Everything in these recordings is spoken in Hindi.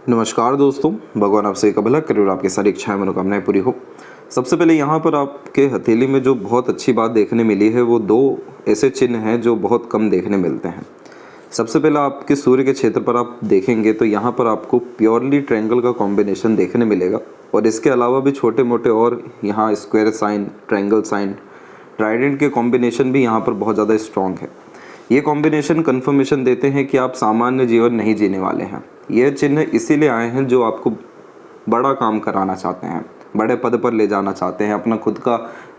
नमस्कार दोस्तों, भगवान आपसे एक भला करे और आपकी सारी इच्छाएं मनोकामनाएं पूरी हो। सबसे पहले यहाँ पर आपके हथेली में जो बहुत अच्छी बात देखने मिली है वो दो ऐसे चिन्ह हैं जो बहुत कम देखने मिलते हैं। सबसे पहला आपके सूर्य के क्षेत्र पर आप देखेंगे तो यहाँ पर आपको प्योरली ट्रायंगल का कॉम्बिनेशन देखने मिलेगा और इसके अलावा भी छोटे मोटे और यहाँ square sign, triangle sign, trident के कॉम्बिनेशन भी यहाँ पर बहुत ज़्यादा स्ट्रॉन्ग है। ये कॉम्बिनेशन कन्फर्मेशन देते हैं कि आप सामान्य जीवन नहीं जीने वाले हैं। यह चिन्ह इसीलिए आए हैं जो आपको बड़ा काम कराना चाहते हैं, बड़े पद पर ले जाना चाहते हैं, अपना खुद का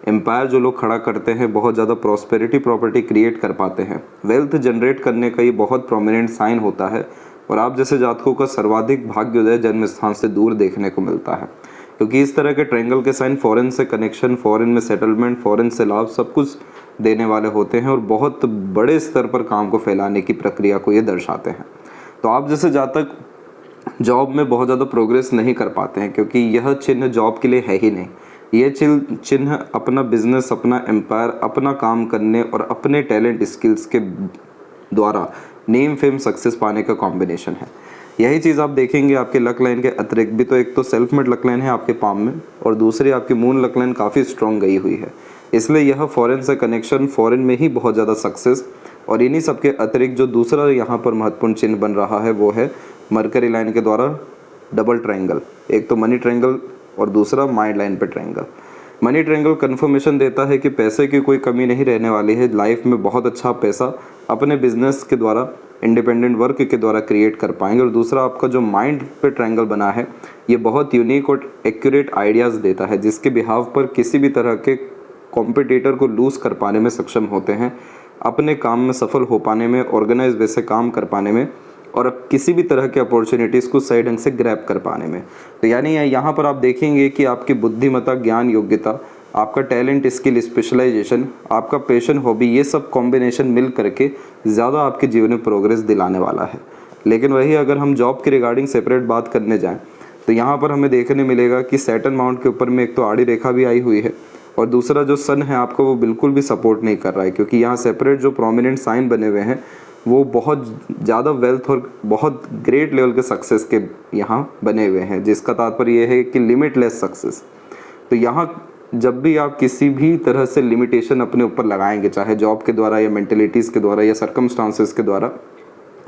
एम्पायर जो लोग खड़ा करते हैं, बहुत ज़्यादा प्रॉस्पेरिटी प्रॉपर्टी क्रिएट कर पाते हैं, वेल्थ जनरेट करने का ये बहुत प्रोमिनेंट साइन होता है। और आप जैसे जातकों का सर्वाधिक भाग्योदय जन्म स्थान से दूर देखने को मिलता है, क्योंकि इस तरह के ट्रायंगल के साइन फॉरेन से कनेक्शन, फॉरेन में सेटलमेंट, फॉरेन से लाभ सब कुछ देने वाले होते हैं और बहुत बड़े स्तर पर काम को फैलाने की प्रक्रिया को ये दर्शाते हैं। तो आप जैसे जातक जॉब में बहुत ज़्यादा प्रोग्रेस नहीं कर पाते हैं, क्योंकि यह चिन्ह जॉब के लिए है ही नहीं। ये चिन्ह अपना बिजनेस, अपना एम्पायर, अपना काम करने और अपने टैलेंट स्किल्स के द्वारा नेम फेम सक्सेस पाने का कॉम्बिनेशन है। यही चीज़ आप देखेंगे आपके लक लाइन के अतिरिक्त भी। तो एक तो सेल्फ मेड लक लाइन है आपके पाम में और दूसरी आपकी मून लक लाइन काफ़ी स्ट्रॉन्ग गई हुई है, इसलिए यह फॉरेन से कनेक्शन, फॉरेन में ही बहुत ज़्यादा सक्सेस। और इन्हीं सब के अतिरिक्त जो दूसरा यहाँ पर महत्वपूर्ण चिन्ह बन रहा है वो है मरकरी लाइन के द्वारा डबल ट्रायंगल। एक तो मनी ट्रायंगल और दूसरा माइंड लाइन पे ट्रायंगल। मनी ट्रायंगल कन्फर्मेशन देता है कि पैसे की कोई कमी नहीं रहने वाली है, लाइफ में बहुत अच्छा पैसा अपने बिजनेस के द्वारा, इंडिपेंडेंट वर्क के द्वारा क्रिएट कर पाएंगे। और दूसरा आपका जो माइंड पे ट्रायंगल बना है ये बहुत यूनिक और एक्यूरेट आइडियाज़ देता है, जिसके बिहाव पर किसी भी तरह के कॉम्पिटिटर को लूज़ कर पाने में सक्षम होते हैं, अपने काम में सफल हो पाने में, ऑर्गेनाइज वे से काम कर पाने में और किसी भी तरह के अपॉर्चुनिटीज़ को सही ढंग से ग्रैब कर पाने में। तो यानी यहाँ पर आप देखेंगे कि आपकी बुद्धिमत्ता, ज्ञान, योग्यता, आपका टैलेंट, स्किल, स्पेशलाइजेशन, आपका पैशन, हॉबी, ये सब कॉम्बिनेशन मिल करके ज़्यादा आपके जीवन में प्रोग्रेस दिलाने वाला है। लेकिन वही अगर हम जॉब के रिगार्डिंग सेपरेट बात करने जाएँ तो यहाँ पर हमें देखने मिलेगा कि सैटर्न माउंट के ऊपर में एक तो आड़ी रेखा भी आई हुई है और दूसरा जो सन है आपको वो बिल्कुल भी सपोर्ट नहीं कर रहा है, क्योंकि यहाँ सेपरेट जो प्रोमिनेंट साइन बने हुए हैं वो बहुत ज़्यादा वेल्थ और बहुत ग्रेट लेवल के सक्सेस के यहाँ बने हुए हैं, जिसका तात्पर्य ये है कि लिमिटलेस सक्सेस। तो यहाँ जब भी आप किसी भी तरह से लिमिटेशन अपने ऊपर लगाएंगे, चाहे जॉब के द्वारा या मेंटलिटीज़ के द्वारा या सर्कमस्टांसेस के द्वारा,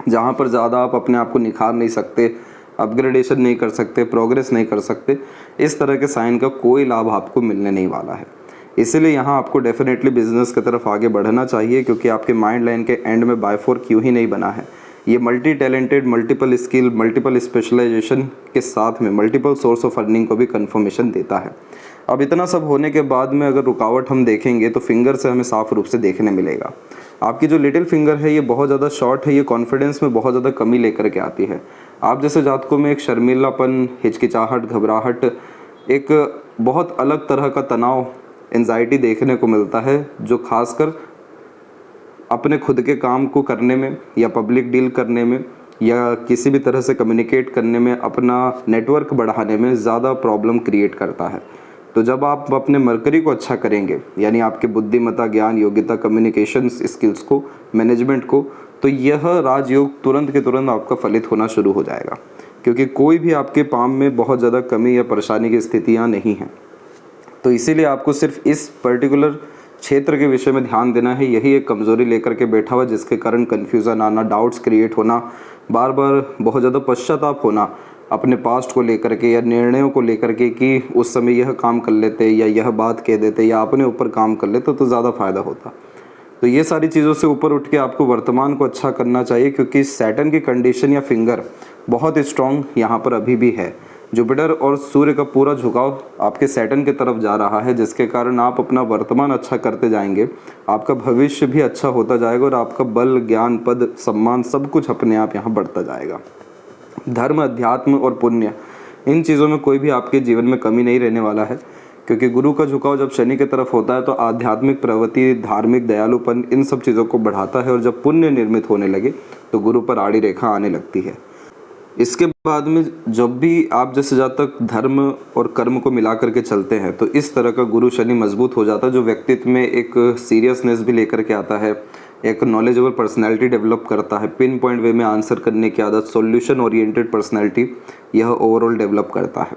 जहाँ पर ज़्यादा आप अपने आप को निखार नहीं सकते, अपग्रेडेशन नहीं कर सकते, प्रोग्रेस नहीं कर सकते, इस तरह के साइन का कोई लाभ आपको मिलने नहीं वाला है। इसीलिए यहाँ आपको डेफिनेटली बिजनेस की तरफ आगे बढ़ना चाहिए, क्योंकि आपके माइंड लाइन के एंड में बाय4 क्यों ही नहीं बना है। ये multi talented, multiple skill, multiple specialisation के साथ में मल्टीपल सोर्स ऑफ अर्निंग को भी कन्फर्मेशन देता है। अब इतना सब होने के बाद में अगर रुकावट हम देखेंगे तो फिंगर से हमें साफ रूप से देखने मिलेगा। आपकी जो लिटिल फिंगर है ये बहुत ज़्यादा शॉर्ट है, ये कॉन्फिडेंस में बहुत ज़्यादा कमी लेकर के आती है। आप जैसे जातकों में एक शर्मीलापन, हिचकिचाहट, घबराहट, एक बहुत अलग तरह का तनाव, एंजाइटी देखने को मिलता है, जो खासकर अपने खुद के काम को करने में या पब्लिक डील करने में या किसी भी तरह से कम्युनिकेट करने में, अपना नेटवर्क बढ़ाने में ज़्यादा प्रॉब्लम क्रिएट करता है। तो जब आप अपने मरकरी को अच्छा करेंगे, यानी आपके बुद्धिमत्ता, ज्ञान, योग्यता, कम्युनिकेशन स्किल्स को, मैनेजमेंट को, तो यह राजयोग तुरंत के तुरंत आपका फलित होना शुरू हो जाएगा, क्योंकि कोई भी आपके पाम में बहुत ज़्यादा कमी या परेशानी की स्थितियाँ नहीं हैं। तो इसीलिए आपको सिर्फ इस पर्टिकुलर क्षेत्र के विषय में ध्यान देना है। यही एक कमज़ोरी लेकर के बैठा हुआ, जिसके कारण कन्फ्यूज़न आना, डाउट्स क्रिएट होना, बार बार बहुत ज़्यादा पश्चाताप होना अपने पास्ट को लेकर के या निर्णयों को लेकर के कि उस समय यह काम कर लेते या यह बात कह देते या अपने ऊपर काम कर लेते तो ज़्यादा फ़ायदा होता। तो ये सारी चीज़ों से ऊपर उठ के आपको वर्तमान को अच्छा करना चाहिए, क्योंकि सैटर्न की कंडीशन या फिंगर बहुत स्ट्रॉन्ग यहाँ पर अभी भी है। जुपिटर और सूर्य का पूरा झुकाव आपके सैटर्न की तरफ जा रहा है, जिसके कारण आप अपना वर्तमान अच्छा करते जाएंगे, आपका भविष्य भी अच्छा होता जाएगा और आपका बल, ज्ञान, पद, सम्मान सब कुछ अपने आप यहाँ बढ़ता जाएगा। धर्म, अध्यात्म और पुण्य, इन चीज़ों में कोई भी आपके जीवन में कमी नहीं रहने वाला है, क्योंकि गुरु का झुकाव जब शनि की तरफ होता है तो आध्यात्मिक प्रवृत्ति, धार्मिक दयालुपन, इन सब चीज़ों को बढ़ाता है और जब पुण्य निर्मित होने लगे तो गुरु पर आड़ी रेखा आने लगती है। इसके बाद में जब भी आप जैसे जातक धर्म और कर्म को मिला करके चलते हैं तो इस तरह का गुरु शनि मजबूत हो जाता है, जो व्यक्तित्व में एक सीरियसनेस भी लेकर के आता है, एक नॉलेजेबल पर्सनैलिटी डेवलप करता है, पिन पॉइंट वे में आंसर करने की आदत, सॉल्यूशन ओरिएंटेड पर्सनैलिटी यह ओवरऑल डेवलप करता है।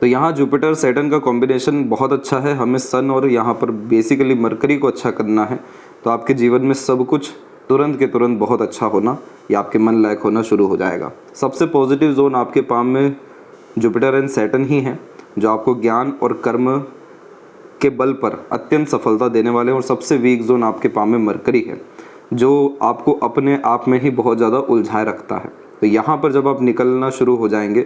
तो यहाँ जुपिटर सैटर्न का कॉम्बिनेशन बहुत अच्छा है। हमें सन और यहाँ पर बेसिकली मरकरी को अच्छा करना है, तो आपके जीवन में सब कुछ तुरंत के तुरंत बहुत अच्छा होना या आपके मन लायक होना शुरू हो जाएगा। सबसे पॉजिटिव जोन आपके पाम में जुपिटर एंड सैटर्न ही हैं, जो आपको ज्ञान और कर्म के बल पर अत्यंत सफलता देने वाले हैं। और सबसे वीक जोन आपके पाम में मरकरी है, जो आपको अपने आप में ही बहुत ज़्यादा उलझाए रखता है। तो यहाँ पर जब आप निकलना शुरू हो जाएंगे,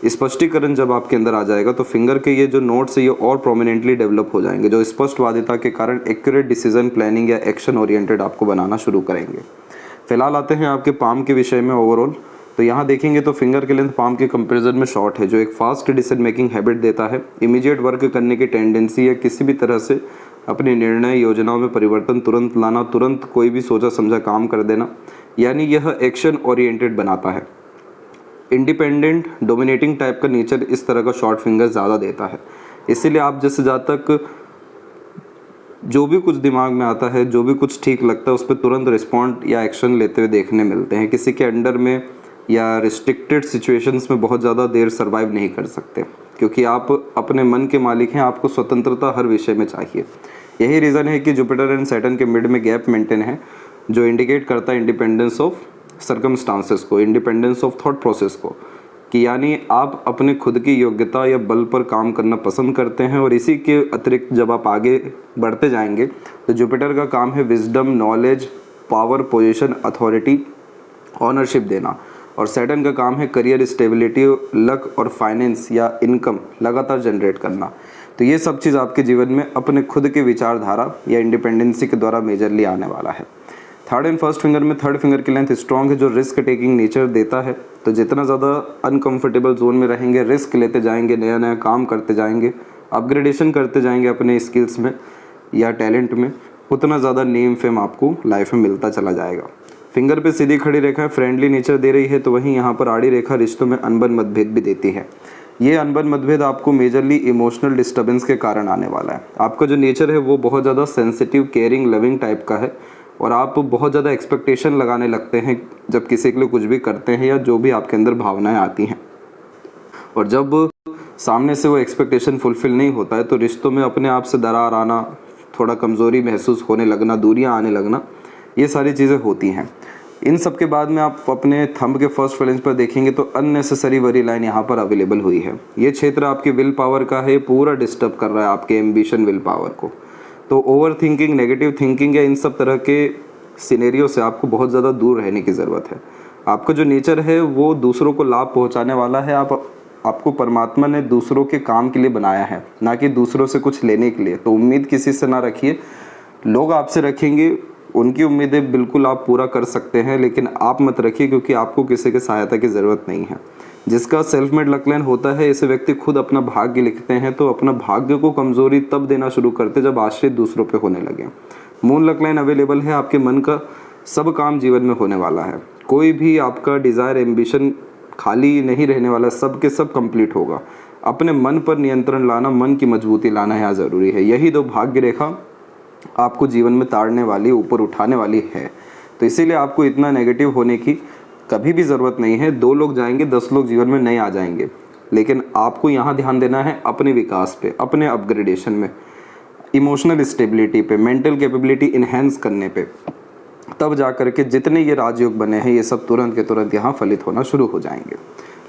स्पष्टीकरण जब आपके अंदर आ जाएगा, तो फिंगर के ये जो नोट्स है ये और प्रोमिनेंटली डेवलप हो जाएंगे, जो स्पष्टवादिता के कारण एक्यूरेट डिसीजन प्लानिंग या एक्शन ओरिएंटेड आपको बनाना शुरू करेंगे। फिलहाल आते हैं आपके पाम के विषय में ओवरऑल। तो यहाँ देखेंगे तो फिंगर के लेंथ पाम के कंपैरिजन में शॉर्ट है, जो एक फास्ट डिसीजन मेकिंग हैबिट देता है, इमीडिएट वर्क करने की टेंडेंसी या किसी भी तरह से अपने निर्णय योजनाओं में परिवर्तन तुरंत लाना, तुरंत कोई भी सोचा समझा काम कर देना, यानी यह एक्शन ओरिएंटेड बनाता है। इंडिपेंडेंट डोमिनेटिंग टाइप का नेचर इस तरह का शॉर्ट फिंगर ज़्यादा देता है। इसीलिए आप जैसे जहाँ तक जो भी कुछ दिमाग में आता है, जो भी कुछ ठीक लगता है, उस पर तुरंत रिस्पॉन्ड या एक्शन लेते हुए देखने मिलते हैं। किसी के अंडर में या रिस्ट्रिक्टेड सिचुएशंस में बहुत ज़्यादा देर सर्वाइव नहीं कर सकते, क्योंकि आप अपने मन के मालिक हैं। आपको स्वतंत्रता हर विषय में चाहिए। यही रीज़न है कि जुपिटर एंड सैटर्न के मिड में गैप मेंटेन है, जो इंडिकेट करता है इंडिपेंडेंस ऑफ सर्कमस्टांसेस को, इंडिपेंडेंस ऑफ थॉट प्रोसेस को, कि यानी आप अपने खुद की योग्यता या बल पर काम करना पसंद करते हैं। और इसी के अतिरिक्त जब आप आगे बढ़ते जाएंगे तो जुपिटर का काम है wisdom, knowledge, power, position, authority, ownership देना। और सैटर्न का काम है करियर, स्टेबिलिटी, लक और फाइनेंस या इनकम लगातार जनरेट करना। तो ये सब चीज़ आपके जीवन में अपने खुद के विचारधारा या इंडिपेंडेंसी के द्वारा मेजरली आने वाला है। थर्ड एंड फर्स्ट फिंगर में थर्ड फिंगर की लेंथ स्ट्रॉन्ग है, जो रिस्क टेकिंग नेचर देता है। तो जितना ज़्यादा अनकंफर्टेबल जोन में रहेंगे, रिस्क लेते जाएंगे, नया नया काम करते जाएंगे, अपग्रेडेशन करते जाएंगे अपने स्किल्स में या टैलेंट में, उतना ज़्यादा नेम फेम आपको लाइफ में मिलता चला जाएगा। फिंगर पे सीधी खड़ी रेखा फ्रेंडली नेचर दे रही है, तो वहीं यहाँ पर आड़ी रेखा रिश्तों में अनबन मतभेद भी देती है। ये अनबन मतभेद आपको मेजरली इमोशनल डिस्टर्बेंस के कारण आने वाला है। आपका जो नेचर है वो बहुत ज़्यादा सेंसिटिव, केयरिंग, लविंग टाइप का है, और आप बहुत ज़्यादा एक्सपेक्टेशन लगाने लगते हैं जब किसी के लिए कुछ भी करते हैं या जो भी आपके अंदर भावनाएं आती हैं। और जब सामने से वो एक्सपेक्टेशन फुलफिल नहीं होता है तो रिश्तों में अपने आप से दरार आना, थोड़ा कमज़ोरी महसूस होने लगना, दूरियां आने लगना, ये सारी चीज़ें होती हैं। इन सब के बाद में आप अपने थंब के फर्स्ट फ्लेंज पर देखेंगे तो अननेसेसरी वरी लाइन यहाँ पर अवेलेबल हुई है। ये क्षेत्र आपके विल पावर का है, पूरा डिस्टर्ब कर रहा है आपके एम्बिशन, विल पावर को। तो ओवर थिंकिंग, नेगेटिव थिंकिंग या इन सब तरह के सिनेरियो से आपको बहुत ज़्यादा दूर रहने की ज़रूरत है। आपका जो नेचर है वो दूसरों को लाभ पहुंचाने वाला है। आपको परमात्मा ने दूसरों के काम के लिए बनाया है, ना कि दूसरों से कुछ लेने के लिए। तो उम्मीद किसी से ना रखिए, लोग आपसे रखेंगे, उनकी उम्मीदें बिल्कुल आप पूरा कर सकते हैं, लेकिन आप मत रखिए, क्योंकि आपको किसी की सहायता की ज़रूरत नहीं है। जिसका सेल्फ मेड लक लाइन होता है, ऐसे व्यक्ति खुद अपना भाग्य लिखते हैं, तो अपना भाग्य को कमज़ोरी तब देना शुरू करते जब आश्रित दूसरों पे होने लगे। मून लक लाइन अवेलेबल है, आपके मन का सब काम जीवन में होने वाला है। कोई भी आपका डिज़ायर, एम्बिशन खाली नहीं रहने वाला, सब के सब कंप्लीट होगा। अपने मन पर नियंत्रण लाना, मन की मजबूती लाना यहाँ ज़रूरी है। यही दो भाग्य रेखा आपको जीवन में ताड़ने वाली, ऊपर उठाने वाली है। तो इसीलिए आपको इतना नेगेटिव होने की कभी भी ज़रूरत नहीं है। 2 लोग जाएंगे, 10 लोग जीवन में नहीं आ जाएंगे, लेकिन आपको यहाँ ध्यान देना है अपने विकास पे, अपने अपग्रेडेशन में, इमोशनल स्टेबिलिटी पे, मेंटल कैपेबिलिटी इन्हेंस करने पे। तब जा कर के जितने ये राजयोग बने हैं, ये सब तुरंत के तुरंत यहाँ फलित होना शुरू हो जाएंगे।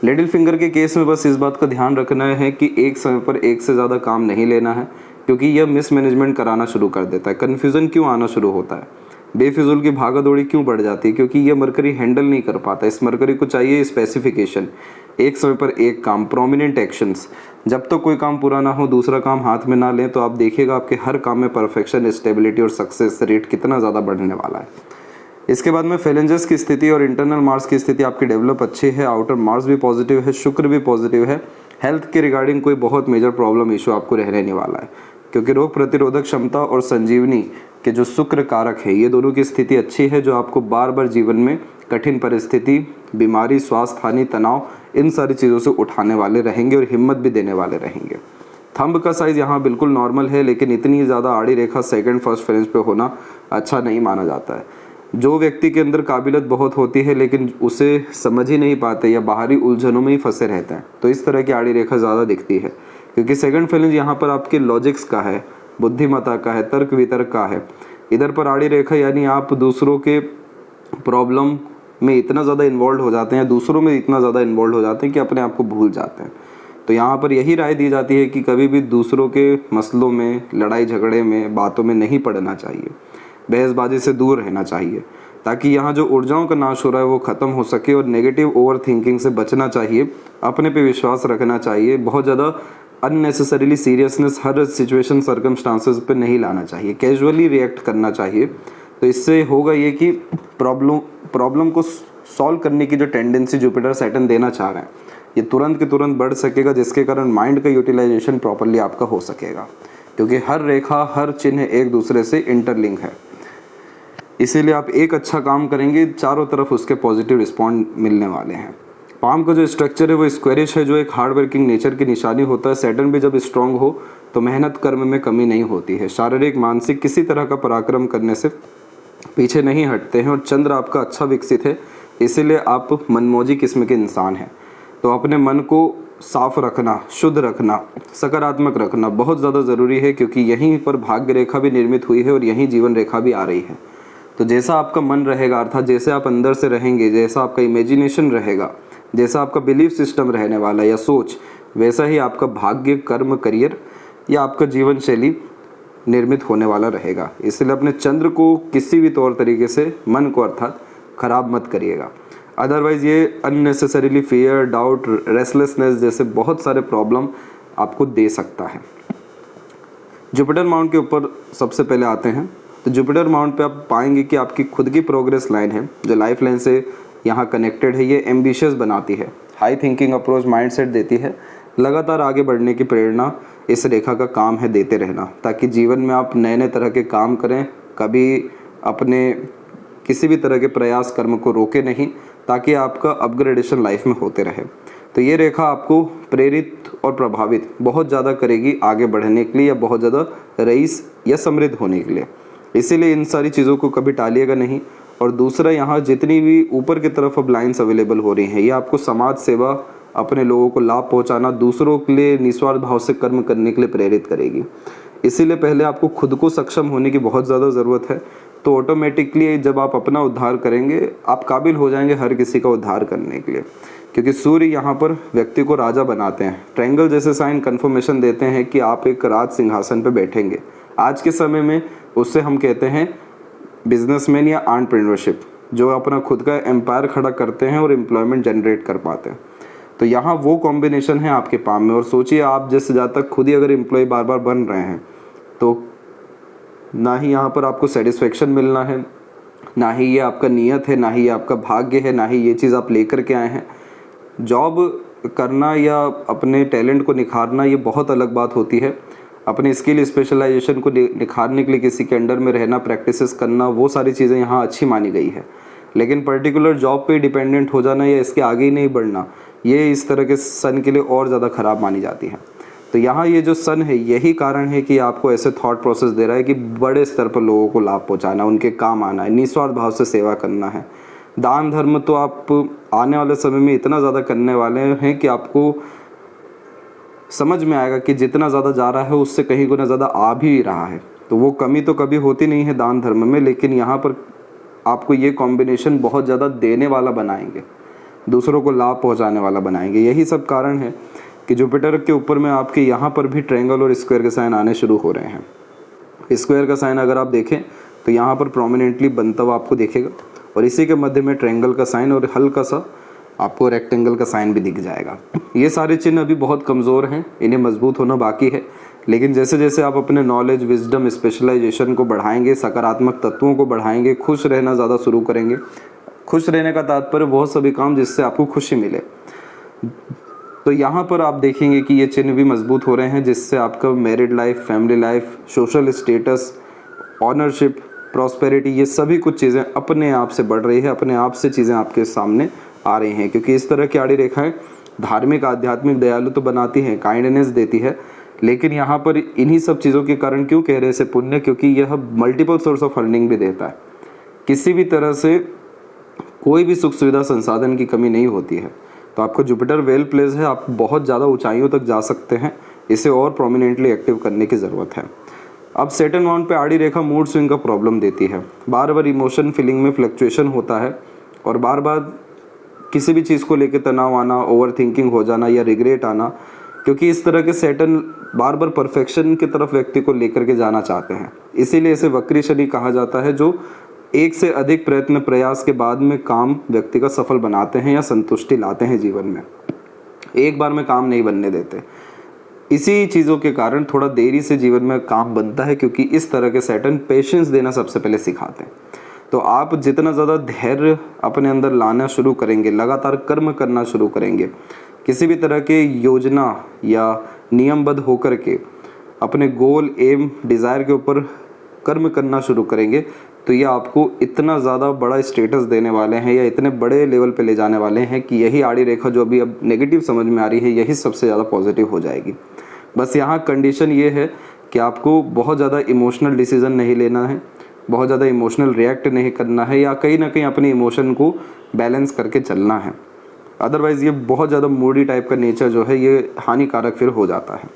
लिटिल फिंगर के केस में बस इस बात का ध्यान रखना है कि एक समय पर एक से ज़्यादा काम नहीं लेना है, क्योंकि यह मिसमैनेजमेंट कराना शुरू कर देता है। कन्फ्यूज़न क्यों आना शुरू होता है, बेफिजूल की भागा दौड़ी क्यों बढ़ जाती है, क्योंकि ये मरकरी हैंडल नहीं कर पाता। इस मरकरी को चाहिए स्पेसिफिकेशन, एक समय पर एक काम, प्रोमिनेंट एक्शंस। जब तक कोई काम पूरा ना हो, दूसरा काम हाथ में ना लें, तो आप देखिएगा आपके हर काम में परफेक्शन, स्टेबिलिटी और सक्सेस रेट कितना ज़्यादा बढ़ने वाला है। इसके बाद में फेलेंजर्स की स्थिति और इंटरनल मार्स की स्थिति आपकी डेवलप अच्छी है। आउटर मार्स भी पॉजिटिव है, शुक्र भी पॉजिटिव है। हेल्थ के रिगार्डिंग कोई बहुत मेजर प्रॉब्लम इशू आपको रहने नहीं वाला है, क्योंकि रोग प्रतिरोधक क्षमता और संजीवनी के जो शुक्र कारक है, ये दोनों की स्थिति अच्छी है, जो आपको बार बार जीवन में कठिन परिस्थिति, बीमारी, स्वास्थ्य हानि, तनाव, इन सारी चीज़ों से उठाने वाले रहेंगे और हिम्मत भी देने वाले रहेंगे। थंब का साइज़ यहाँ बिल्कुल नॉर्मल है, लेकिन इतनी ज़्यादा आड़ी रेखा सेकंड फर्स्ट फ्रेंच पे होना अच्छा नहीं माना जाता है। जो व्यक्ति के अंदर काबिलियत बहुत होती है लेकिन उसे समझ ही नहीं पाते या बाहरी उलझनों में ही फंसे रहते हैं, तो इस तरह की आड़ी रेखा ज़्यादा दिखती है, क्योंकि सेकंड फेलेंज यहाँ पर आपके लॉजिक्स का है, बुद्धिमत्ता का है, तर्क वितर्क का है। इधर पर आड़ी रेखा यानी आप दूसरों के प्रॉब्लम में इतना ज़्यादा इन्वॉल्व हो जाते हैं, दूसरों में इतना ज़्यादा इन्वॉल्व हो जाते हैं कि अपने आप को भूल जाते हैं। तो यहाँ पर यही राय दी जाती है कि कभी भी दूसरों के मसलों में, लड़ाई झगड़े में, बातों में नहीं पड़ना चाहिए, बहसबाजी से दूर रहना चाहिए, ताकि यहाँ जो ऊर्जाओं का नाश हो रहा है वो ख़त्म हो सके। और नेगेटिव ओवर थिंकिंग से बचना चाहिए, अपने पे विश्वास रखना चाहिए, बहुत ज़्यादा अननेसेसरीली सीरियसनेस हर सिचुएशन सर्कमस्टांसेस पे नहीं लाना चाहिए, कैजुअली रिएक्ट करना चाहिए। तो इससे होगा ये कि प्रॉब्लम को सॉल्व करने की जो टेंडेंसी जुपिटर सैटर्न देना चाह रहे हैं ये तुरंत के तुरंत बढ़ सकेगा, जिसके कारण माइंड का यूटिलाइजेशन प्रॉपरली आपका हो सकेगा, क्योंकि हर रेखा, हर चिन्ह एक दूसरे से इंटरलिंक है। इसीलिए आप एक अच्छा काम करेंगे, चारों तरफ उसके पॉजिटिव रिस्पॉन्ड मिलने वाले हैं। पाम का जो स्ट्रक्चर है वो स्क्वेरिश है, जो एक हार्ड वर्किंग नेचर की निशानी होता है। सैटर्न भी जब स्ट्रांग हो तो मेहनत कर्म में कमी नहीं होती है, शारीरिक मानसिक किसी तरह का पराक्रम करने से पीछे नहीं हटते हैं। और चंद्र आपका अच्छा विकसित है, इसीलिए आप मनमौजी किस्म के इंसान हैं। तो अपने मन को साफ रखना, शुद्ध रखना, सकारात्मक रखना बहुत ज़्यादा ज़रूरी है, क्योंकि यहीं पर भाग्य रेखा भी निर्मित हुई है और यहीं जीवन रेखा भी आ रही है। तो जैसा आपका मन रहेगा, अर्थात जैसे आप अंदर से रहेंगे, जैसा आपका इमेजिनेशन रहेगा, जैसा आपका बिलीफ सिस्टम रहने वाला या सोच, वैसा ही आपका भाग्य, कर्म, करियर या आपका जीवन शैली निर्मित होने वाला रहेगा। इसलिए अपने चंद्र को किसी भी तौर तरीके से, मन को अर्थात, खराब मत करिएगा। अदरवाइज़ ये अननेसेसरीली फियर, डाउट, रेस्टलेसनेस जैसे बहुत सारे प्रॉब्लम आपको दे सकता है। जुपिटर माउंट के ऊपर सबसे पहले आते हैं। तो जुपिटर माउंट पे आप पाएंगे कि आपकी खुद की प्रोग्रेस लाइन है, जो लाइफ लाइन से यहाँ कनेक्टेड है। ये एम्बिशियस बनाती है, हाई थिंकिंग अप्रोच, माइंडसेट देती है। लगातार आगे बढ़ने की प्रेरणा इस रेखा का काम है देते रहना, ताकि जीवन में आप नए नए तरह के काम करें, कभी अपने किसी भी तरह के प्रयास कर्म को रोके नहीं, ताकि आपका अपग्रेडेशन लाइफ में होते रहे। तो ये रेखा आपको प्रेरित और प्रभावित बहुत ज़्यादा करेगी आगे बढ़ने के लिए, या बहुत ज़्यादा रईस या समृद्ध होने के लिए। इसीलिए इन सारी चीज़ों को कभी टालिएगा नहीं। और दूसरा, यहाँ जितनी भी ऊपर की तरफ अब लाइन्स अवेलेबल हो रही हैं, ये आपको समाज सेवा, अपने लोगों को लाभ पहुंचाना, दूसरों के लिए निस्वार्थ भाव से कर्म करने के लिए प्रेरित करेगी। इसीलिए पहले आपको खुद को सक्षम होने की बहुत ज़्यादा ज़रूरत है। तो ऑटोमेटिकली जब आप अपना उद्धार करेंगे, आप काबिल हो जाएंगे हर किसी का उद्धार करने के लिए, क्योंकि सूर्य यहाँ पर व्यक्ति को राजा बनाते हैं। ट्रायंगल जैसे साइन कन्फर्मेशन देते हैं कि आप एक राज सिंहासन पर बैठेंगे। आज के समय में उससे हम कहते हैं बिजनेसमैन या एंटरप्रेन्योरशिप, जो अपना खुद का एम्पायर खड़ा करते हैं और एम्प्लॉयमेंट जनरेट कर पाते हैं। तो यहाँ वो कॉम्बिनेशन है आपके पाम में। और सोचिए, आप जैसे ज़्यादा तक खुद ही अगर एम्प्लॉय बार बार बन रहे हैं, तो ना ही यहाँ पर आपको सेटिस्फेक्शन मिलना है, ना ही ये आपका नियत है, ना ही ये आपका भाग्य है, ना ही ये चीज़ आप लेकर के आए हैं। जॉब करना या अपने टैलेंट को निखारना ये बहुत अलग बात होती है। अपने स्किल स्पेशलाइजेशन को निखारने के लिए किसी के अंडर में रहना, प्रैक्टिसेस करना, वो सारी चीज़ें यहाँ अच्छी मानी गई है। लेकिन पर्टिकुलर जॉब पे डिपेंडेंट हो जाना या इसके आगे ही नहीं बढ़ना, ये इस तरह के सन के लिए और ज़्यादा ख़राब मानी जाती है। तो यहाँ ये जो सन है, यही कारण है कि आपको ऐसे थॉट प्रोसेस दे रहा है कि बड़े स्तर पर लोगों को लाभ पहुँचाना, उनके काम आना है, निस्वार्थ भाव से सेवा करना है। दान धर्म तो आप आने वाले समय में इतना ज़्यादा करने वाले हैं कि आपको समझ में आएगा कि जितना ज़्यादा जा रहा है उससे कहीं गुना ज़्यादा आ भी रहा है। तो वो कमी तो कभी होती नहीं है दान धर्म में, लेकिन यहाँ पर आपको ये कॉम्बिनेशन बहुत ज़्यादा देने वाला बनाएंगे, दूसरों को लाभ पहुँचाने वाला बनाएंगे। यही सब कारण है कि जुपिटर के ऊपर में आपके यहाँ पर भी ट्रायंगल और स्क्वायर के साइन आने शुरू हो रहे हैं। स्क्वायर का साइन अगर आप देखें तो यहाँ पर प्रोमिनेंटली बनता हुआ आपको दिखेगा, और इसी के मध्य में ट्रायंगल का साइन और हल्का सा आपको रेक्टेंगल का साइन भी दिख जाएगा। ये सारे चिन्ह अभी बहुत कमज़ोर हैं, इन्हें मजबूत होना बाकी है। लेकिन जैसे जैसे आप अपने नॉलेज, विजडम, स्पेशलाइजेशन को बढ़ाएंगे, सकारात्मक तत्वों को बढ़ाएंगे, खुश रहना ज़्यादा शुरू करेंगे। खुश रहने का तात्पर्य वो सभी काम जिससे आपको खुशी मिले। तो यहाँ पर आप देखेंगे कि ये चिन्ह भी मजबूत हो रहे हैं, जिससे आपका married life, family life, social status, ownership, prosperity, ये सभी कुछ चीज़ें अपने आप से बढ़ रही है, अपने आप से चीज़ें आपके सामने आ रही हैं। क्योंकि इस तरह की आड़ी रेखाएं धार्मिक, आध्यात्मिक, दयालु तो बनाती हैं, काइंडनेस देती है, लेकिन यहाँ पर इन्हीं सब चीज़ों के कारण क्यों कह रहे हैं इसे पुण्य, क्योंकि यह मल्टीपल सोर्स ऑफ अर्निंग भी देता है। किसी भी तरह से कोई भी सुख सुविधा संसाधन की कमी नहीं होती है। तो आपका जुपिटर वेल प्लेस है, आप बहुत ज़्यादा ऊंचाइयों तक जा सकते हैं, इसे और प्रोमिनेंटली एक्टिव करने की ज़रूरत है। अब सेटर्न माउंट पे आड़ी रेखा मूड स्विंग का प्रॉब्लम देती है, बार बार इमोशन फीलिंग में फ्लक्चुएशन होता है और बार बार किसी भी चीज़ को लेकर तनाव आना, ओवर थिंकिंग हो जाना या रिग्रेट आना, क्योंकि इस तरह के सैटर्न बार बार परफेक्शन की तरफ व्यक्ति को लेकर के जाना चाहते हैं। इसीलिए इसे वक्री शनि कहा जाता है, जो एक से अधिक प्रयत्न प्रयास के बाद में काम व्यक्ति का सफल बनाते हैं या संतुष्टि लाते हैं जीवन में, एक बार में काम नहीं बनने देते। इसी चीज़ों के कारण थोड़ा देरी से जीवन में काम बनता है, क्योंकि इस तरह के सैटर्न पेशेंस देना सबसे पहले सिखाते हैं। तो आप जितना ज़्यादा धैर्य अपने अंदर लाना शुरू करेंगे, लगातार कर्म करना शुरू करेंगे, किसी भी तरह के योजना या नियमबद्ध होकर के अपने गोल एम डिज़ायर के ऊपर कर्म करना शुरू करेंगे, तो ये आपको इतना ज़्यादा बड़ा स्टेटस देने वाले हैं या इतने बड़े लेवल पे ले जाने वाले हैं कि यही आड़ी रेखा जो अभी अब नेगेटिव समझ में आ रही है, यही सबसे ज़्यादा पॉजिटिव हो जाएगी। बस यहाँ कंडीशन ये है कि आपको बहुत ज़्यादा इमोशनल डिसीज़न नहीं लेना है, बहुत ज़्यादा इमोशनल रिएक्ट नहीं करना है, या कहीं ना कहीं अपने इमोशन को बैलेंस करके चलना है। अदरवाइज़ ये बहुत ज़्यादा मूडी टाइप का नेचर जो है ये हानिकारक फिर हो जाता है।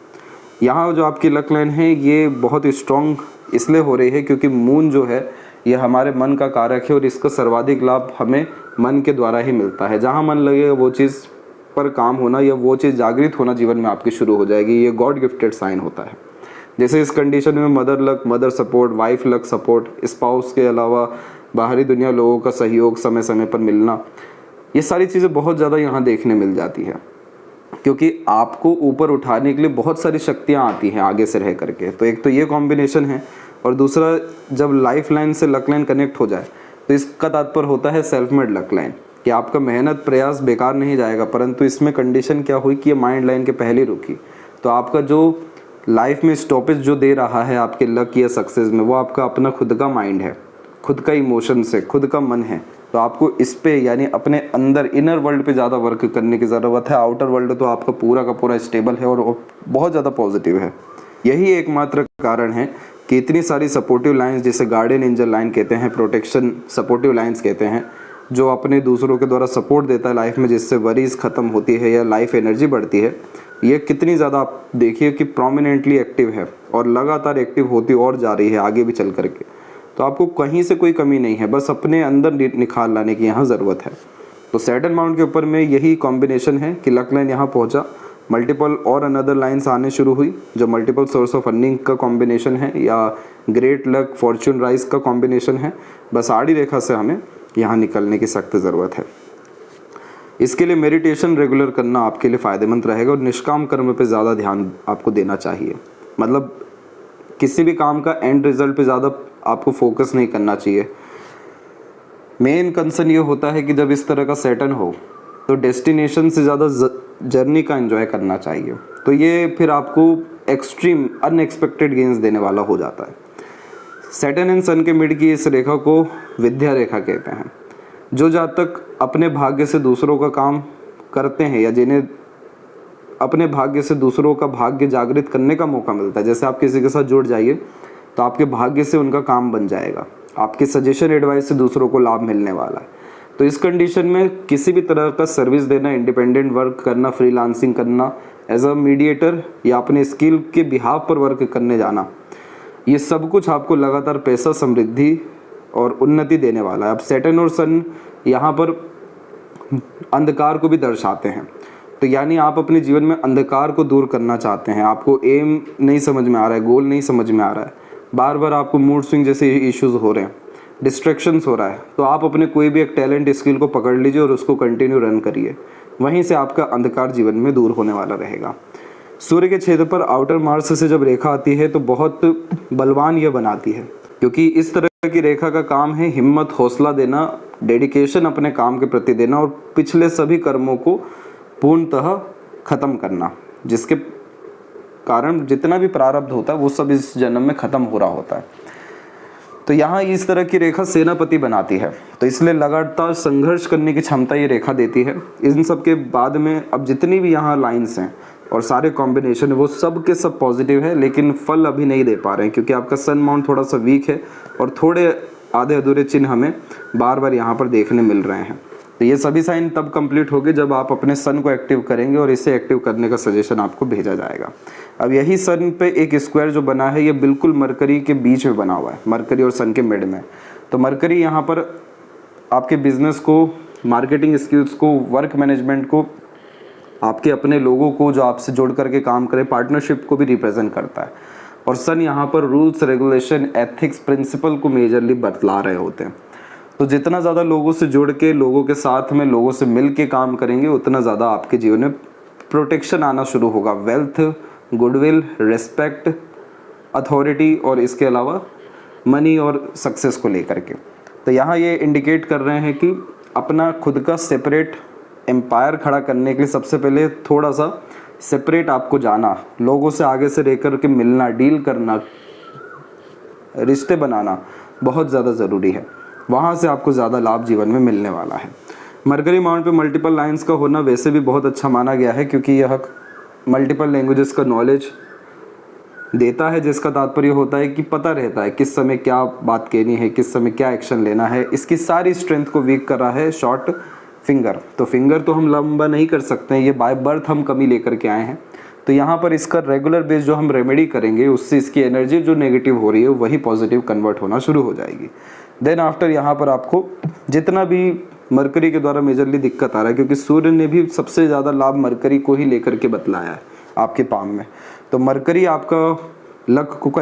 यहाँ जो आपकी लक लाइन है ये बहुत स्ट्रॉन्ग इसलिए हो रही है क्योंकि मून जो है ये हमारे मन का कारक है और इसका सर्वाधिक लाभ हमें मन के द्वारा ही मिलता है। जहाँ मन लगेगा वो चीज़ पर काम होना या वो चीज़ जागृत होना जीवन में आपकी शुरू हो जाएगी। ये गॉड गिफ्टेड साइन होता है। जैसे इस कंडीशन में mother luck, mother support, wife luck support, spouse के अलावा बाहरी दुनिया लोगों का सहयोग समय समय पर मिलना, ये सारी चीज़ें बहुत ज़्यादा यहाँ देखने मिल जाती है, क्योंकि आपको ऊपर उठाने के लिए बहुत सारी शक्तियाँ आती हैं आगे से रह करके। तो एक तो ये कॉम्बिनेशन है, और दूसरा जब लाइफ लाइन से लक लाइन कनेक्ट हो जाए तो इसका तात्पर्य होता है सेल्फ मेड लक लाइन, कि आपका मेहनत प्रयास बेकार नहीं जाएगा। परंतु इसमें कंडीशन क्या हुई कि ये माइंड लाइन के पहले रुकी, तो आपका जो लाइफ में स्टॉपेज जो दे रहा है आपके लक या सक्सेस में, वो आपका अपना खुद का माइंड है, खुद का इमोशन से, खुद का मन है। तो आपको इस पे यानी अपने अंदर इनर वर्ल्ड पे ज़्यादा वर्क करने की ज़रूरत है। आउटर वर्ल्ड तो आपका पूरा का पूरा स्टेबल है और बहुत ज़्यादा पॉजिटिव है। यही एकमात्र कारण है कि इतनी सारी सपोर्टिव लाइंस, जिसे गार्डियन एंजल लाइन कहते हैं, प्रोटेक्शन सपोर्टिव लाइंस कहते हैं, जो अपने दूसरों के द्वारा सपोर्ट देता है लाइफ में, जिससे वरीज ख़त्म होती है या लाइफ एनर्जी बढ़ती है। ये कितनी ज़्यादा आप देखिए कि प्रोमिनेंटली एक्टिव है और लगातार एक्टिव होती और जा रही है आगे भी चल करके। तो आपको कहीं से कोई कमी नहीं है, बस अपने अंदर निखार लाने की यहाँ ज़रूरत है। तो सैटर्न माउंट के ऊपर में यही कॉम्बिनेशन है कि लक लाइन यहाँ पहुँचा, मल्टीपल और अनदर लाइन्स आने शुरू हुई, जो मल्टीपल सोर्स ऑफ अर्निंग का कॉम्बिनेशन है या ग्रेट लक फॉर्च्यून राइज का कॉम्बिनेशन है। बस आड़ी रेखा से हमें यहाँ निकलने की सख्त ज़रूरत है। इसके लिए मेडिटेशन रेगुलर करना आपके लिए फ़ायदेमंद रहेगा और निष्काम कर्म पे ज़्यादा ध्यान आपको देना चाहिए। मतलब किसी भी काम का एंड रिजल्ट पे ज़्यादा आपको फोकस नहीं करना चाहिए। मेन कंसर्न ये होता है कि जब इस तरह का सैटर्न हो तो डेस्टिनेशन से ज़्यादा जर्नी का एंजॉय करना चाहिए। तो ये फिर आपको एक्सट्रीम अनएक्सपेक्टेड गेन्स देने वाला हो जाता है। सैटर्न एंड सन के मिड की इस रेखा को विद्या रेखा कहते हैं। जो जातक अपने भाग्य से दूसरों का काम करते हैं या जिन्हें अपने भाग्य से दूसरों का भाग्य जागृत करने का मौका मिलता है, जैसे आप किसी के साथ जुड़ जाइए तो आपके भाग्य से उनका काम बन जाएगा, आपके सजेशन एडवाइस से दूसरों को लाभ मिलने वाला है। तो इस कंडीशन में किसी भी तरह का सर्विस देना, इंडिपेंडेंट वर्क करना, फ्रीलांसिंग करना, एज अ मीडिएटर या अपने स्किल के बिहाफ पर वर्क करने जाना, ये सब कुछ आपको लगातार पैसा, समृद्धि और उन्नति देने वाला है। अब सैटर्न और सन यहाँ पर अंधकार को भी दर्शाते हैं। तो यानी आप अपने जीवन में अंधकार को दूर करना चाहते हैं, आपको एम नहीं समझ में आ रहा है, गोल नहीं समझ में आ रहा है, बार बार आपको मूड स्विंग जैसे इश्यूज हो रहे हैं, डिस्ट्रैक्शंस हो रहा है, तो आप अपने कोई भी एक टैलेंट स्किल को पकड़ लीजिए और उसको कंटिन्यू रन करिए। वहीं से आपका अंधकार जीवन में दूर होने वाला रहेगा। सूर्य के क्षेत्र पर आउटर मार्स से जब रेखा आती है तो बहुत बलवान यह बनाती है, क्योंकि इस तरह की रेखा का काम है हिम्मत, हौसला देना, डेडिकेशन अपने काम के प्रति देना और पिछले सभी कर्मों को पूर्णतः खत्म करना, जिसके कारण जितना भी प्रारब्ध होता है वो सब इस जन्म में खत्म हो रहा होता है। तो यहाँ इस तरह की रेखा सेनापति बनाती है, तो इसलिए लगातार संघर्ष करने की क्षमता ये रेखा देती है। इन सब के बाद में अब जितनी भी यहाँ लाइंस हैं और सारे कॉम्बिनेशन वो सब के सब पॉजिटिव है, लेकिन फल अभी नहीं दे पा रहे हैं क्योंकि आपका सन माउंट थोड़ा सा वीक है और थोड़े आधे अधूरे चिन्ह हमें बार बार यहाँ पर देखने मिल रहे हैं। तो ये सभी साइन तब कंप्लीट होगी जब आप अपने सन को एक्टिव करेंगे और इसे एक्टिव करने का सजेशन आपको भेजा जाएगा। अब यही सन पे एक स्क्वायर जो बना है ये बिल्कुल मरकरी के बीच में बना हुआ है, मरकरी और सन के मिड में। तो मरकरी यहाँ पर आपके बिजनेस को, मार्केटिंग स्किल्स को, वर्क मैनेजमेंट को, आपके अपने लोगों को जो आपसे जोड़ करके काम करें, पार्टनरशिप को भी रिप्रेजेंट करता है। और सन यहाँ पर रूल्स, रेगुलेशन, एथिक्स, प्रिंसिपल को मेजरली बतला रहे होते हैं। तो जितना ज़्यादा लोगों से जुड़ के, लोगों के साथ में, लोगों से मिल के काम करेंगे उतना ज़्यादा आपके जीवन में प्रोटेक्शन आना शुरू होगा। वेल्थ, गुडविल, रिस्पेक्ट, अथॉरिटी और इसके अलावा मनी और सक्सेस को लेकर के। तो यहाँ ये इंडिकेट कर रहे हैं कि अपना खुद का सेपरेट एम्पायर खड़ा करने के लिए सबसे पहले थोड़ा सा सेपरेट आपको जाना, लोगों से आगे से रह कर के मिलना, डील करना, रिश्ते बनाना बहुत ज़्यादा ज़रूरी है। वहाँ से आपको ज़्यादा लाभ जीवन में मिलने वाला है। मरकरी माउंट पे मल्टीपल लाइंस का होना वैसे भी बहुत अच्छा माना गया है क्योंकि यह मल्टीपल लैंग्वेजेस का नॉलेज देता है, जिसका तात्पर्य होता है कि पता रहता है किस समय क्या बात कहनी है, किस समय क्या एक्शन लेना है। इसकी सारी स्ट्रेंथ को वीक कर रहा है शॉर्ट फिंगर। तो फिंगर तो हम लंबा नहीं कर सकते हैं, ये बाय बर्थ हम कमी लेकर के आए हैं। तो यहाँ पर इसका रेगुलर बेस जो हम रेमेडी करेंगे उससे इसकी एनर्जी जो नेगेटिव हो रही है वही पॉजिटिव कन्वर्ट होना शुरू हो जाएगी। देन आफ्टर यहाँ पर आपको जितना भी मरकरी के द्वारा मेजरली दिक्कत आ रहा है, क्योंकि सूर्य ने भी सबसे ज़्यादा लाभ मरकरी को ही लेकर के बतलाया है आपके पाम में। तो मरकरी आपका लक को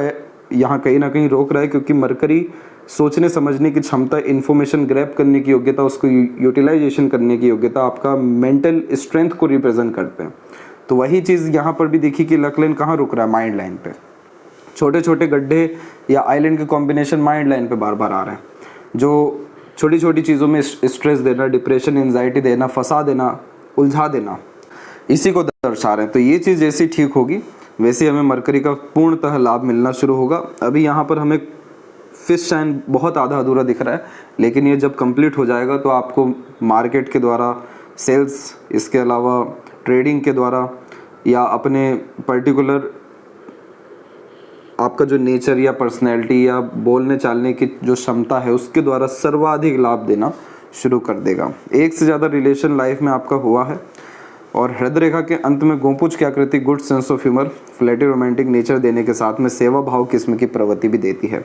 यहाँ कहीं ना कहीं रोक रहा है क्योंकि मरकरी सोचने समझने की क्षमता, इन्फॉर्मेशन ग्रैब करने की योग्यता, उसको यूटिलाइजेशन करने की योग्यता, आपका मेंटल स्ट्रेंथ को रिप्रेजेंट करते हैं। तो वही चीज़ यहाँ पर भी देखी कि लक लाइन कहाँ रुक रहा है, माइंड लाइन पे। छोटे छोटे गड्ढे या आइलैंड के कॉम्बिनेशन माइंड लाइन पे बार बार आ रहे हैं, जो छोटी छोटी चीज़ों में स्ट्रेस देना, डिप्रेशन, एंजाइटी देना, फंसा देना, उलझा देना, इसी को दर्शा रहे हैं। तो ये चीज़ जैसी ठीक होगी वैसे हमें मरकरी का पूर्णतः लाभ मिलना शुरू होगा। अभी यहाँ पर हमें फिश साइन बहुत आधा अधूरा दिख रहा है, लेकिन ये जब कंप्लीट हो जाएगा तो आपको मार्केट के द्वारा, सेल्स, इसके अलावा ट्रेडिंग के द्वारा या अपने पर्टिकुलर आपका जो नेचर या पर्सनैलिटी या बोलने चालने की जो क्षमता है उसके द्वारा सर्वाधिक लाभ देना शुरू कर देगा। एक से ज़्यादा रिलेशन लाइफ में आपका हुआ है और हृदय रेखा के अंत में गोपुज की आकृति good sense of humour, flirty romantic nature देने के साथ में सेवा भाव किस्म की प्रवृत्ति भी देती है।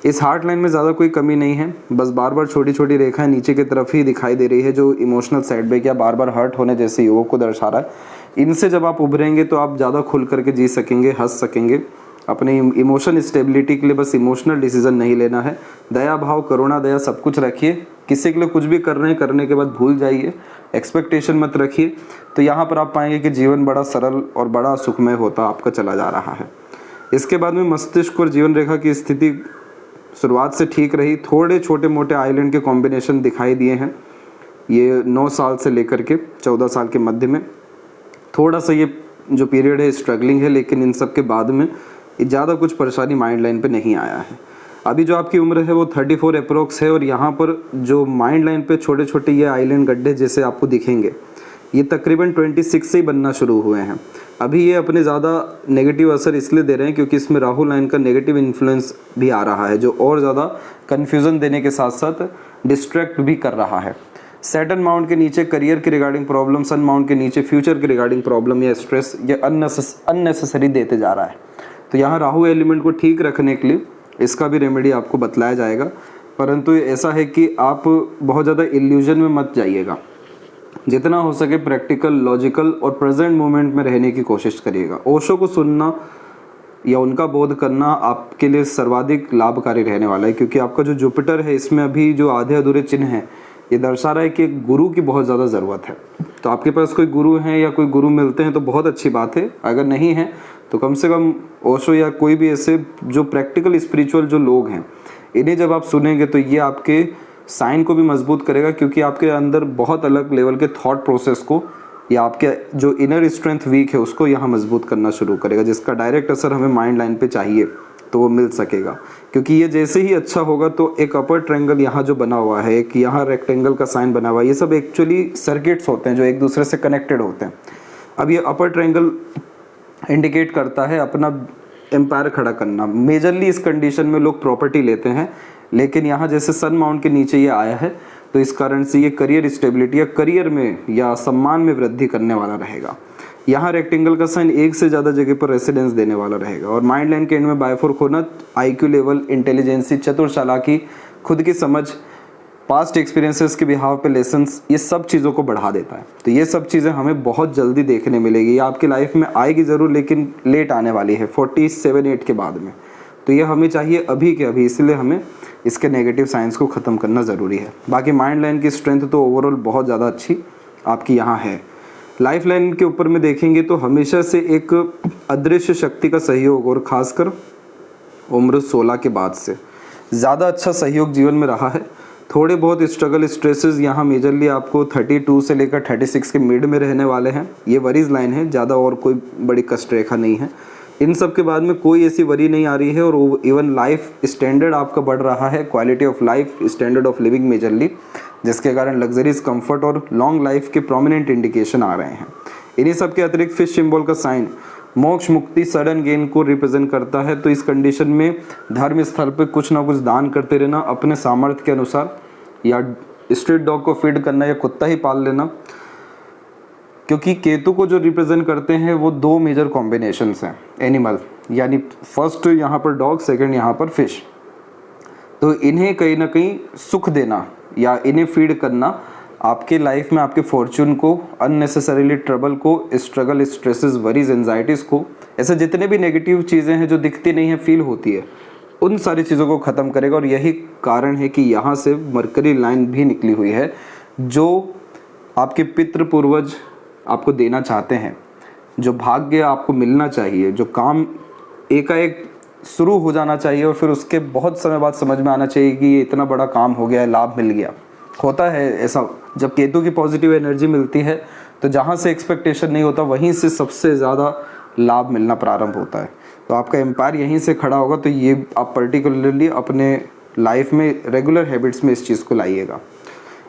इस हार्ट लाइन में ज़्यादा कोई कमी नहीं है, बस बार बार छोटी छोटी रेखाएं नीचे की तरफ ही दिखाई दे रही है जो इमोशनल सेटबैक या बार बार हर्ट होने जैसे योगों को दर्शा रहा है। इनसे जब आप उभरेंगे तो आप ज़्यादा खुल करके जी सकेंगे, हंस सकेंगे। अपने इमोशन स्टेबिलिटी के लिए बस इमोशनल डिसीजन नहीं लेना है, दया भाव, करुणा, दया सब कुछ रखिए। किसी के लिए कुछ भी कर रहे हैं, करने के बाद भूल जाइए, एक्सपेक्टेशन मत रखिए। तो यहाँ पर आप पाएंगे कि जीवन बड़ा सरल और बड़ा सुखमय होता आपका चला जा रहा है। इसके बाद में मस्तिष्क और जीवन रेखा की स्थिति शुरुआत से ठीक रही। थोड़े छोटे मोटे आइलैंड के कॉम्बिनेशन दिखाई दिए हैं, ये 9 साल से लेकर के 14 साल के मध्य में थोड़ा सा ये जो पीरियड है स्ट्रगलिंग है, लेकिन इन सब के बाद में ज़्यादा कुछ परेशानी माइंड लाइन पे नहीं आया है। अभी जो आपकी उम्र है वो 34 अप्रोक्स है और यहाँ पर जो माइंड लाइन पे छोटे छोटे ये आइलैंड गड्ढे जैसे आपको दिखेंगे ये तकरीबन 26 से ही बनना शुरू हुए हैं। अभी ये अपने ज़्यादा नेगेटिव असर इसलिए दे रहे हैं क्योंकि इसमें राहु लाइन का नेगेटिव इन्फ्लुएंस भी आ रहा है जो और ज़्यादा कन्फ्यूज़न देने के साथ साथ डिस्ट्रैक्ट भी कर रहा है। सैटर्न माउंट के नीचे करियर के रिगार्डिंग प्रॉब्लम, सन माउंट के नीचे फ्यूचर के रिगार्डिंग प्रॉब्लम या स्ट्रेस ये अननेसेसरी देते जा रहा है। तो यहाँ राहु एलिमेंट को ठीक रखने के लिए इसका भी रेमेडी आपको बतलाया जाएगा, परंतु ऐसा है कि आप बहुत ज़्यादा इल्यूजन में मत जाइएगा। जितना हो सके प्रैक्टिकल, लॉजिकल और प्रेजेंट मोमेंट में रहने की कोशिश करिएगा। ओशो को सुनना या उनका बोध करना आपके लिए सर्वाधिक लाभकारी रहने वाला है क्योंकि आपका जो जुपिटर है इसमें अभी जो आधे अधूरे चिन्ह हैं ये दर्शा रहा है कि गुरु की बहुत ज़्यादा ज़रूरत है। तो आपके पास कोई गुरु हैं या कोई गुरु मिलते हैं तो बहुत अच्छी बात है, अगर नहीं है तो कम से कम ओशो या कोई भी ऐसे जो प्रैक्टिकल स्पिरिचुअल जो लोग हैं इन्हें जब आप सुनेंगे तो ये आपके साइन को भी मजबूत करेगा क्योंकि आपके अंदर बहुत अलग लेवल के थॉट प्रोसेस को या आपके जो इनर स्ट्रेंथ वीक है उसको यहाँ मजबूत करना शुरू करेगा, जिसका डायरेक्ट असर हमें माइंड लाइन पे चाहिए तो वो मिल सकेगा। क्योंकि ये जैसे ही अच्छा होगा तो एक अपर ट्रायंगल यहाँ जो बना हुआ है, एक यहाँ रेक्टेंगल का साइन बना हुआ है, ये सब एक्चुअली सर्किट्स होते हैं जो एक दूसरे से कनेक्टेड होते हैं। अब ये अपर ट्रायंगल इंडिकेट करता है अपना एम्पायर खड़ा करना। मेजरली इस कंडीशन में लोग प्रॉपर्टी लेते हैं, लेकिन यहाँ जैसे सन माउंट के नीचे ये आया है तो इस कारण से ये करियर स्टेबिलिटी या करियर में या सम्मान में वृद्धि करने वाला रहेगा। यहाँ रेक्टेंगल का साइन एक से ज़्यादा जगह पर रेसिडेंस देने वाला रहेगा। और माइंड लाइन के एंड में बायफोर्क होना IQ लेवल, इंटेलिजेंसी, चतुर चालाकी, खुद की समझ, पास्ट एक्सपीरियंसेस के बिहाव पे लेसन्स, ये सब चीज़ों को बढ़ा देता है। तो ये सब चीज़ें हमें बहुत जल्दी देखने मिलेगी। ये आपकी लाइफ में आएगी ज़रूर, लेकिन लेट आने वाली है 47-8 के बाद में। तो ये हमें चाहिए अभी के अभी, इसलिए हमें इसके नेगेटिव साइंस को ख़त्म करना ज़रूरी है। बाकी माइंड लाइन की स्ट्रेंथ तो ओवरऑल बहुत ज़्यादा अच्छी आपकी यहाँ है। लाइफ लाइन के ऊपर में देखेंगे तो हमेशा से एक अदृश्य शक्ति का सहयोग, और ख़ासकर उम्र 16 के बाद से ज़्यादा अच्छा सहयोग जीवन में रहा है। थोड़े बहुत स्ट्रगल, स्ट्रेसेस यहाँ मेजरली आपको 32 से लेकर 36 के मिड में रहने वाले हैं। ये वरीज लाइन है, ज़्यादा और कोई बड़ी कष्ट रेखा नहीं है। इन सब के बाद में कोई ऐसी वरी नहीं आ रही है, और इवन लाइफ स्टैंडर्ड आपका बढ़ रहा है, quality of life, standard of living majorly, जिसके कारण लग्जरीज, कंफर्ट और लॉन्ग लाइफ के प्रोमिनेंट इंडिकेशन आ रहे हैं। इन्हीं सब के अतिरिक्त फिश सिंबल का साइन मोक्ष, मुक्ति, सडन गेन को रिप्रेजेंट करता है। तो इस कंडीशन में धर्म स्थल पे कुछ ना कुछ दान करते रहना अपने सामर्थ्य के अनुसार, या स्ट्रीट डॉग को फीड करना या कुत्ता ही पाल लेना, क्योंकि केतु को जो रिप्रेजेंट करते हैं वो 2 मेजर कॉम्बिनेशंस हैं एनिमल, यानी फर्स्ट यहाँ पर डॉग, सेकंड यहाँ पर फिश। तो इन्हें कहीं ना कहीं सुख देना या इन्हें फीड करना आपके लाइफ में आपके फॉर्च्यून को, अननेसेसरीली ट्रबल को, स्ट्रगल, स्ट्रेसेस, वरीज, एंजाइटीज़ को, ऐसे जितने भी नेगेटिव चीज़ें हैं जो दिखती नहीं है, फील होती है, उन सारी चीज़ों को ख़त्म करेगा। और यही कारण है कि यहाँ से मरकरी लाइन भी निकली हुई है, जो आपके पितृ पूर्वज आपको देना चाहते हैं, जो भाग्य आपको मिलना चाहिए, जो काम एकाएक शुरू हो जाना चाहिए और फिर उसके बहुत समय बाद समझ में आना चाहिए कि ये इतना बड़ा काम हो गया है, लाभ मिल गया। होता है ऐसा, जब केतु की पॉजिटिव एनर्जी मिलती है तो जहाँ से एक्सपेक्टेशन नहीं होता वहीं से सबसे ज़्यादा लाभ मिलना प्रारंभ होता है। तो आपका एम्पायर यहीं से खड़ा होगा। तो ये आप पर्टिकुलरली अपने लाइफ में रेगुलर हैबिट्स में इस चीज़ को लाइएगा।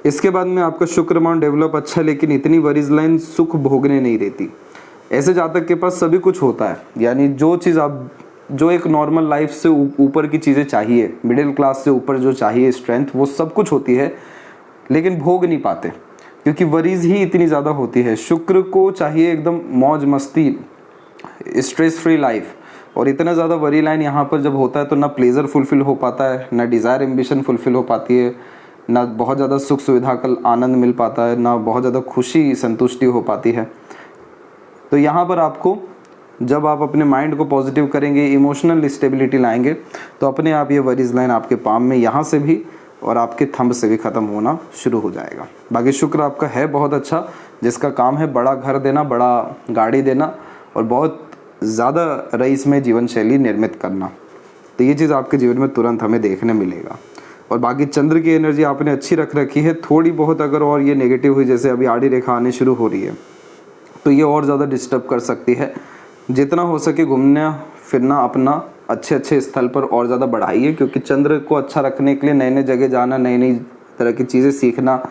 इसके बाद में आपका शुक्र माउंट डेवलप अच्छा, लेकिन इतनी वरीज लाइन सुख भोगने नहीं देती। ऐसे जातक के पास सभी कुछ होता है, यानी जो चीज़ आप, जो एक नॉर्मल लाइफ से ऊपर की चीज़ें चाहिए, मिडिल क्लास से ऊपर जो चाहिए स्ट्रेंथ, वो सब कुछ होती है, लेकिन भोग नहीं पाते क्योंकि वरीज ही इतनी ज़्यादा होती है। शुक्र को चाहिए एकदम मौज मस्ती, स्ट्रेस फ्री लाइफ, और इतना ज़्यादा वरी लाइन यहाँ पर जब होता है तो ना प्लेजर फुलफिल हो पाता है, ना डिज़ायर एम्बिशन फुलफिल हो पाती है, ना बहुत ज़्यादा सुख सुविधा का आनंद मिल पाता है, ना बहुत ज़्यादा खुशी संतुष्टि हो पाती है। तो यहाँ पर आपको, जब आप अपने माइंड को पॉजिटिव करेंगे, इमोशनल स्टेबिलिटी लाएंगे, तो अपने आप ये वरीज लाइन आपके पाम में यहाँ से भी और आपके थंब से भी ख़त्म होना शुरू हो जाएगा। बाकी शुक्र आपका है बहुत अच्छा, जिसका काम है बड़ा घर देना, बड़ा गाड़ी देना और बहुत ज़्यादा रईस में जीवन शैली निर्मित करना। तो ये चीज़ आपके जीवन में तुरंत हमें देखने मिलेगा। और बाकी चंद्र की एनर्जी आपने अच्छी रख रखी है, थोड़ी बहुत अगर और ये नेगेटिव हुई, जैसे अभी आड़ी रेखा आने शुरू हो रही है, तो ये और ज़्यादा डिस्टर्ब कर सकती है। जितना हो सके घूमना फिरना अपना अच्छे अच्छे स्थल पर और ज़्यादा बढ़ाइए, क्योंकि चंद्र को अच्छा रखने के लिए नए नए जगह जाना, नई नई तरह की चीज़ें सीखना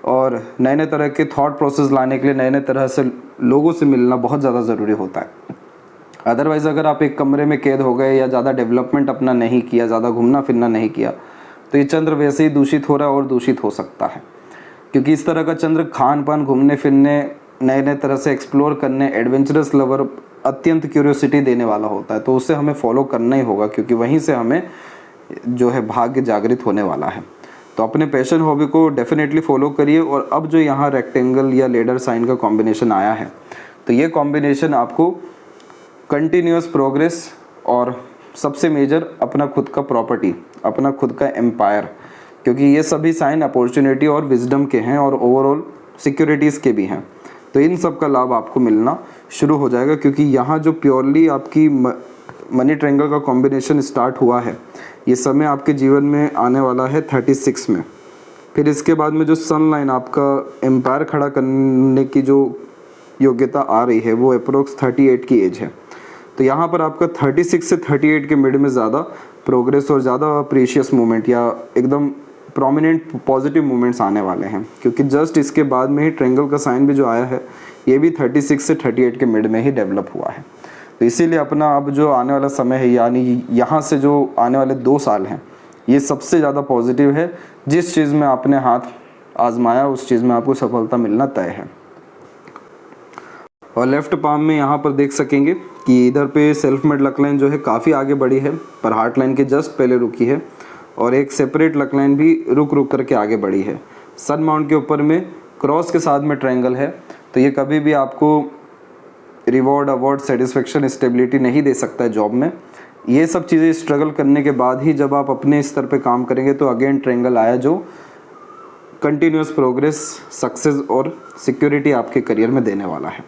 और नए नए तरह के थॉट प्रोसेस लाने के लिए नए नए तरह से लोगों से मिलना बहुत ज़्यादा ज़रूरी होता है। अदरवाइज़ अगर आप एक कमरे में कैद हो गए या ज़्यादा डेवलपमेंट अपना नहीं किया, ज़्यादा घूमना फिरना नहीं किया, तो ये चंद्र वैसे ही दूषित हो रहा है और दूषित हो सकता है। क्योंकि इस तरह का चंद्र खान पान, घूमने फिरने, नए नए तरह से एक्सप्लोर करने, एडवेंचरस लवर, अत्यंत क्यूरियोसिटी देने वाला होता है। तो उसे हमें फॉलो करना ही होगा, क्योंकि वहीं से हमें जो है भाग्य जागृत होने वाला है। तो अपने पैशन हॉबी को डेफिनेटली फॉलो करिए। और अब जो यहाँ रेक्टेंगल या लेडर साइन का कॉम्बिनेशन आया है, तो ये कॉम्बिनेशन आपको कंटिन्यूस प्रोग्रेस और सबसे मेजर अपना खुद का प्रॉपर्टी, अपना खुद का एम्पायर, क्योंकि ये सभी साइन अपॉर्चुनिटी और विजडम के हैं और ओवरऑल सिक्योरिटीज़ के भी हैं। तो इन सब का लाभ आपको मिलना शुरू हो जाएगा, क्योंकि यहाँ जो प्योरली आपकी मनी ट्रायंगल का कॉम्बिनेशन स्टार्ट हुआ है, ये समय आपके जीवन में आने वाला है 36 में। फिर इसके बाद में जो सन लाइन आपका एम्पायर खड़ा करने की जो योग्यता आ रही है, वो अप्रोक्स 38 की एज है। तो यहाँ पर आपका 36 से 38 के मिड में ज़्यादा प्रोग्रेस और ज़्यादा प्रीशियस मोमेंट या एकदम प्रोमिनेंट पॉजिटिव मोमेंट्स आने वाले हैं, क्योंकि जस्ट इसके बाद में ही ट्रायंगल का साइन भी जो आया है, ये भी 36 से 38 के मिड में ही डेवलप हुआ है। तो इसीलिए अपना अब जो आने वाला समय है, यानी यहाँ से जो आने वाले 2 साल हैं, ये सबसे ज़्यादा पॉजिटिव है। जिस चीज़ में आपने हाथ आजमाया उस चीज़ में आपको सफलता मिलना तय है। और लेफ्ट पाम में यहाँ पर देख सकेंगे कि इधर पे सेल्फ मेड लक लाइन जो है काफ़ी आगे बढ़ी है, पर हार्ट लाइन के जस्ट पहले रुकी है, और एक सेपरेट लक लाइन भी रुक रुक करके आगे बढ़ी है। सन माउंट के ऊपर में क्रॉस के साथ में ट्रायंगल है, तो ये कभी भी आपको रिवॉर्ड, अवार्ड, सेटिस्फेक्शन, स्टेबिलिटी नहीं दे सकता है जॉब में। ये सब चीज़ें स्ट्रगल करने के बाद ही जब आप अपने स्तर पे काम करेंगे तो अगेन ट्रायंगल आया जो कंटिन्यूस प्रोग्रेस, सक्सेस और सिक्योरिटी आपके करियर में देने वाला है।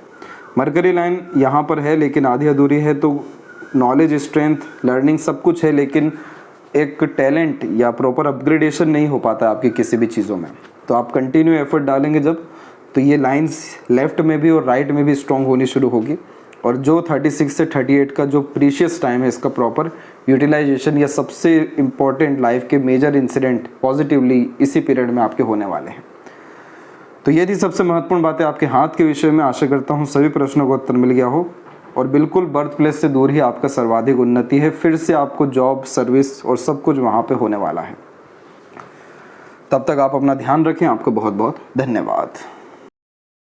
मरकरी लाइन यहाँ पर है लेकिन आधी अधूरी है, तो नॉलेज, स्ट्रेंथ, लर्निंग सब कुछ है, लेकिन एक टैलेंट या प्रॉपर अपग्रेडेशन नहीं हो पाता आपकी किसी भी चीज़ों में। तो आप कंटिन्यू एफर्ट डालेंगे जब, तो ये लाइंस लेफ्ट में भी और राइट में भी स्ट्रॉन्ग होनी शुरू होगी। और जो 36 से 38 का जो प्रीशियस टाइम है, इसका प्रॉपर यूटिलाइजेशन या सबसे इम्पॉर्टेंट लाइफ के मेजर इंसिडेंट पॉजिटिवली इसी पीरियड में आपके होने वाले हैं। तो ये थी सबसे महत्वपूर्ण बातें आपके हाथ के विषय में। आशा करता हूँ सभी प्रश्नों का उत्तर मिल गया हो, और बिल्कुल बर्थ प्लेस से दूर ही आपका सर्वाधिक उन्नति है। फिर से आपको जॉब, सर्विस और सब कुछ वहाँ पे होने वाला है। तब तक आप अपना ध्यान रखें। आपका बहुत बहुत धन्यवाद।